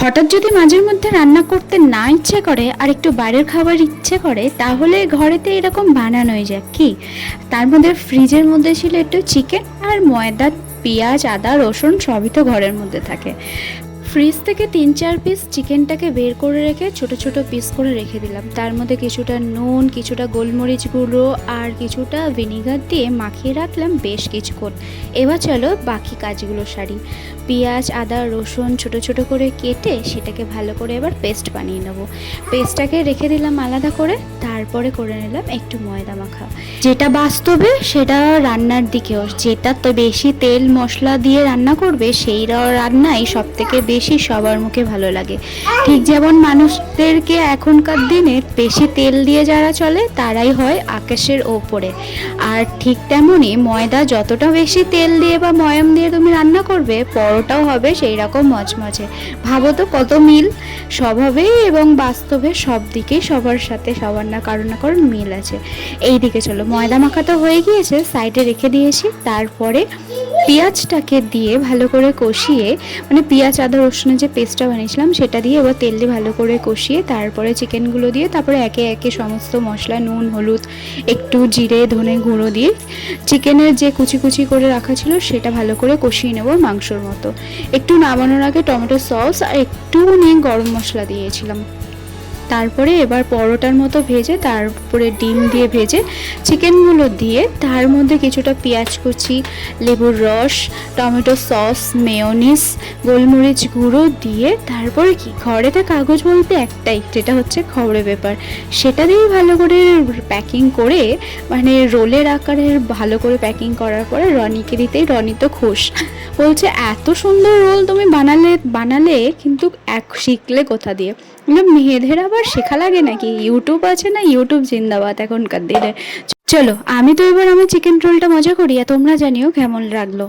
হঠাৎ যদি মাঝের মধ্যে রান্না করতে না ইচ্ছে করে আর একটু বাইরের খাবার ইচ্ছে করে, তাহলে ঘরেতে এরকম বানানোই যায় কি। তার মধ্যে ফ্রিজের মধ্যে ছিল একটু চিকেন আর ময়দা, পেঁয়াজ, আদা, রসুন সবই তো ঘরের মধ্যে থাকে। ফ্রিজ থেকে 3-4 পিস চিকেনটাকে বের করে রেখে ছোট ছোট পিস করে রেখে দিলাম। তার মধ্যে কিছুটা নুন, কিছুটা গোলমরিচ গুঁড়ো আর কিছুটা ভিনিগার দিয়ে মাখিয়ে রাখলাম বেশ কিছুক্ষণ। এবার চলো বাকি কাজগুলো সারি। পেঁয়াজ, আদা, রসুন ছোট ছোট করে কেটে সেটাকে ভালো করে এবার পেস্ট বানিয়ে নেব। পেস্টটাকে রেখে দিলাম আলাদা করে। তারপরে করে নিলাম একটু ময়দা মাখা, যেটা বাস্তবে সেটা রান্নার দিকেও, যেটা তো বেশি তেল মশলা দিয়ে রান্না করবে সেই রান্নাই সব থেকে বেশি সবার মুখে ভালো লাগে। ঠিক যেমন মানুষদেরকে এখনকার দিনে বেশি তেল দিয়ে যারা চলে তারাই হয় আকাশের ওপরে, আর ঠিক তেমনই ময়দা যতটা বেশি তেল দিয়ে বা ময়াম দিয়ে তুমি রান্না করবে, পরোটাও হবে সেই রকম মচমচে। ভাবো তো কত মিল স্বভাবে এবং বাস্তবে, সব দিকেই সবার সাথে সবার না কারণ মিল আছে। এই দিকে চলো, ময়দা মাখা তো হয়ে গিয়েছে, সাইডে রেখে দিয়েছি। তারপরে পেঁয়াজটাকে দিয়ে ভালো করে কষিয়ে, মানে পেঁয়াজ আদা রসুনের যে পেস্টটা বানিয়েছিলাম সেটা দিয়ে এবার তেল দিয়ে ভালো করে কষিয়ে তারপরে চিকেনগুলো দিয়ে তারপরে একে একে সমস্ত মশলা, নুন, হলুদ, একটু জিরে ধনে গুঁড়ো দিয়ে চিকেনের যে কুচি কুচি করে রাখা ছিল সেটা ভালো করে কষিয়ে নেব মাংসর মতো। একটু নামানোর আগে টমেটো সস আর একটু গরম মশলা দিয়েছিলাম। তারপরে এবার পরোটার মতো ভেজে তারপরে ডিম দিয়ে ভেজে চিকেনগুলো দিয়ে তার মধ্যে কিছুটা পেঁয়াজ কুচি, লেবুর রস, টমেটো সস, মেয়োনিজ, গোলমরিচ গুঁড়ো দিয়ে তারপরে কি ঘরেতে কাগজ বলতে একটাই, যেটা হচ্ছে খবরে পেপার, সেটা দিয়ে ভালো করে প্যাকিং করে, মানে রোলের আকারের ভালো করে প্যাকিং করার পরে রনিকে দিতেই রনি তো খুশ, বলছে এত সুন্দর রোল তুমি বানালে কিন্তু শিখলে কোথা দিয়ে। মেয়েদের আবার শেখা লাগে নাকি? ইউটিউব আছে না, ইউটিউব জিন্দাবাদ এখনকার দিনে। চলো আমি তো এবার আমার চিকেন রোলটা মজা করি, আর তোমরা জানিও কেমন লাগলো।